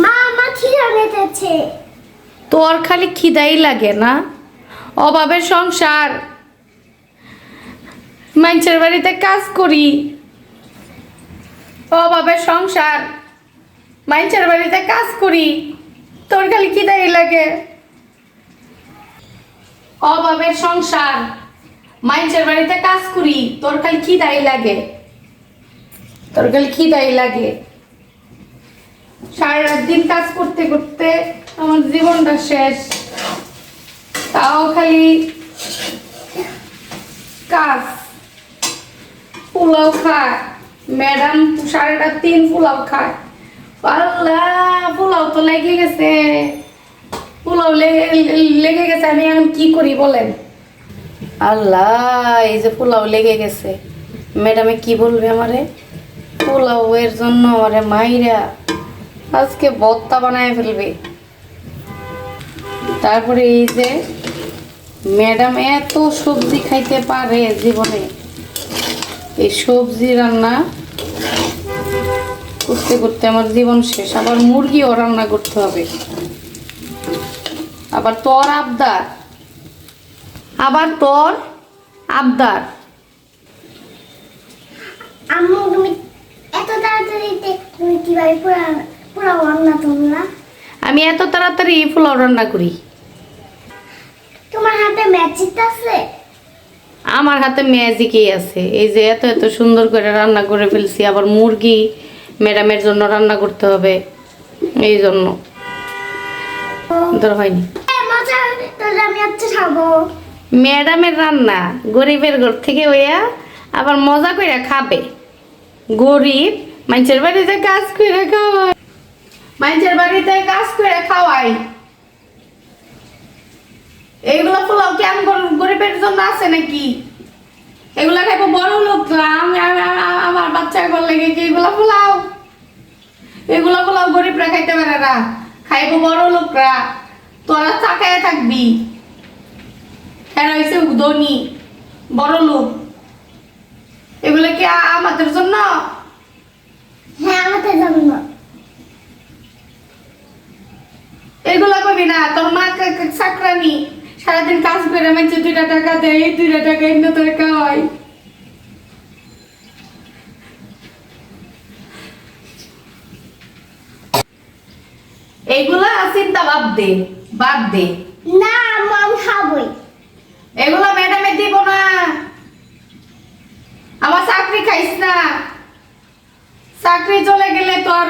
মা আমার খিদা পেয়েছে। তোর খালি খিদাই লাগে না? অভাবের সংসার, মানুষের বাড়িতে কাজ করি, অভাবের সংসার, মানুষের বাড়িতে কাজ করি, তোর খালি খিদাই লাগে। অভাবের সংসার, মানুষের বাড়িতে কাজ করি, তোর খালি খিদাই লাগে, তোর খালি খিদাই লাগে। সারা রাত দিন কাজ করতে করতে আমার জীবনটা শেষ, তাও খালি কাজ। পোলাও খায় ম্যাডাম, 3:30 পোলাও খায়। আল্লাহ, পোলাও তো লেগে গেছে, পোলাও লেগে গেছে। আমি এখন কি করি বলেন? আল্লাহ, এই যে পোলাও লেগে গেছে, ম্যাডামে কি বলবে আমারে? পোলাও এর জন্য আমারে মাইরা আজকে ভর্তা বানায় ফেলবে। তারপরে এই যে ম্যাডাম এত সবজি খাইতে পারে জীবনে, এই সবজি রান্না করতে করতে আমার জীবন শেষ। আবার মুরগিও রান্না করতে হবে, আবার তোর আবদার, আবার তোর আবদার। আম্মু তুমি এত তাড়াতাড়িতে তুমি কিভাবে পোলাও রান্না তোমরা? আমি এত তাড়াতাড়ি পোলাও রান্না করি? তোমার হাতে ম্যাজিক আছে? আমার হাতে ম্যাজিকই আছে। এই যে এত এত সুন্দর করে রান্না করে ফেলছি। আবার মুরগি ম্যাডামের জন্য রান্না করতে হবে, এই জন্য ধর হয়নি। মজা, তাহলে আমি আজকে খাবো। ম্যাডামের রান্না গরিবের ঘর থেকে হইয়া আবার মজা করে খাবে। গরিব মানুষের বাড়িতে কাজ করে খাওয়াই, মানুষের বাড়িতে কাজ করে খাওয়াই। এইগুলো পোলাও কি আমি গরিবের জন্য আছে নাকি? এগুলা খাইবো বড় লোকরা। আমার বাচ্চা লেগে কি এগুলা পোলাও? এগুলা পোলাও গরিবরা খাইতে পারে না, খাইবো বড় লোকরা। তোরা তাকায় থাকবি, এরা হয়েছে ধনী বড় লোক। এগুলা কি আমাদের জন্য? হ্যাঁ, আমাদের জন্য। এগুলা করবি না। তোর মা চাকরানি, সারাদিন কাজ করে মাঝে 2টা টাকা দেয়, এই 2টা টাকা এমনি তোর খাওয়াই। এগুলা চিন্তা বাদ দে, বাদ দে। না আম্মু, আমি খাবোই। এগুলা ম্যাডামে দিব না। আমার চাকরি খাইস না। চাকরি চলে গেলে তোর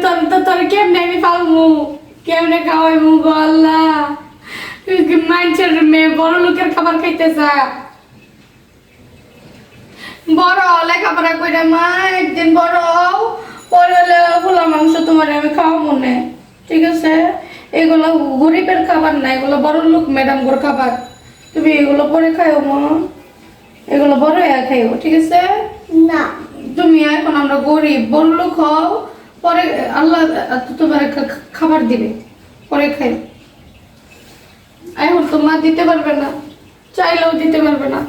তোর তোর কেমনে আমি পাবো? কেমনে খাওয়াইবো গো আল্লাহ? মানুষের মেয়ে বড় লোকের খাবার খাইতে চা, বড় লেখাপড়া কইরা মা একদিন বড় হও, পরে হলে পোলা মাংস তোমার আমি খাওয়াবো না, ঠিক আছে? এগুলো গরিবের খাবার না, এগুলো বড় লোক ম্যাডাম গোর খাবার। তুমি এগুলো পরে খাইও মা, এগুলো বড় হয়ে খাইও, ঠিক আছে? না তুমি এখন আমরা গরিব, বড় লোক হও, পরে আল্লাহ তোমার খাবার দিবে, পরে খাই। এখন তো মা দিতে পারবে না, চাইলেও দিতে পারবে না।